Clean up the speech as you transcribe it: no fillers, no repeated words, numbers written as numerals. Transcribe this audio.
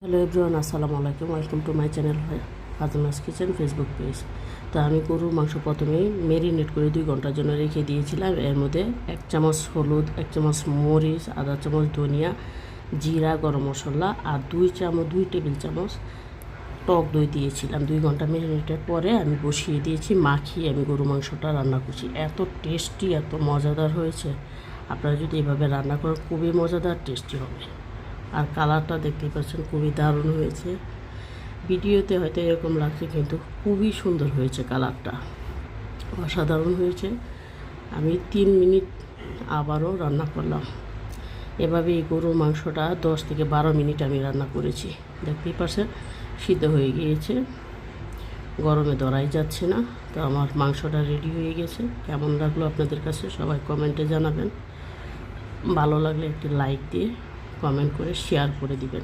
Hello everyone, আসসালামু আলাইকুম। Welcome to my channel Fatema's kitchen Facebook page. তো আমি গরুর মাংস প্রথমেই ম্যারিনেট করে 2 ঘন্টার জন্য রেখে দিয়েছিলাম। এর মধ্যে 1 চামচ হলুদ, 1 চামচ মরিচ, আধা চামচ ধনিয়া, জিরা, গরম মশলা আর 2 টেবিল চামচ টক দই দিয়েছিলাম। 2 ঘন্টা ম্যারিনেটের পরে আমি বসিয়ে দিয়েছি, মাখিয়ে আমি গরু মাংসটা রান্না করছি। এত টেস্টি, এত মজাদার হয়েছে। আপনারা যদি এভাবে রান্না করেন খুবই মজাদার, টেস্টি হবে। আর কালারটা দেখতেই পাচ্ছেন, খুবই দারুণ হয়েছে। ভিডিওতে হয়তো এরকম লাগছে, কিন্তু খুবই সুন্দর হয়েছে, কালারটা অসাধারণ হয়েছে। আমি 3 মিনিট আবারও রান্না করলাম। এভাবে এই গরুর মাংসটা 10 থেকে 12 মিনিট আমি রান্না করেছি। দেখতেই পাচ্ছেন সিদ্ধ হয়ে গিয়েছে, গরমে ধরাই যাচ্ছে না। তো আমার মাংসটা রেডি হয়ে গেছে। কেমন লাগলো আপনাদের কাছে সবাই কমেন্টে জানাবেন। ভালো লাগলে একটি লাইক দিয়ে কমেন্ট করে শেয়ার করে দিবেন।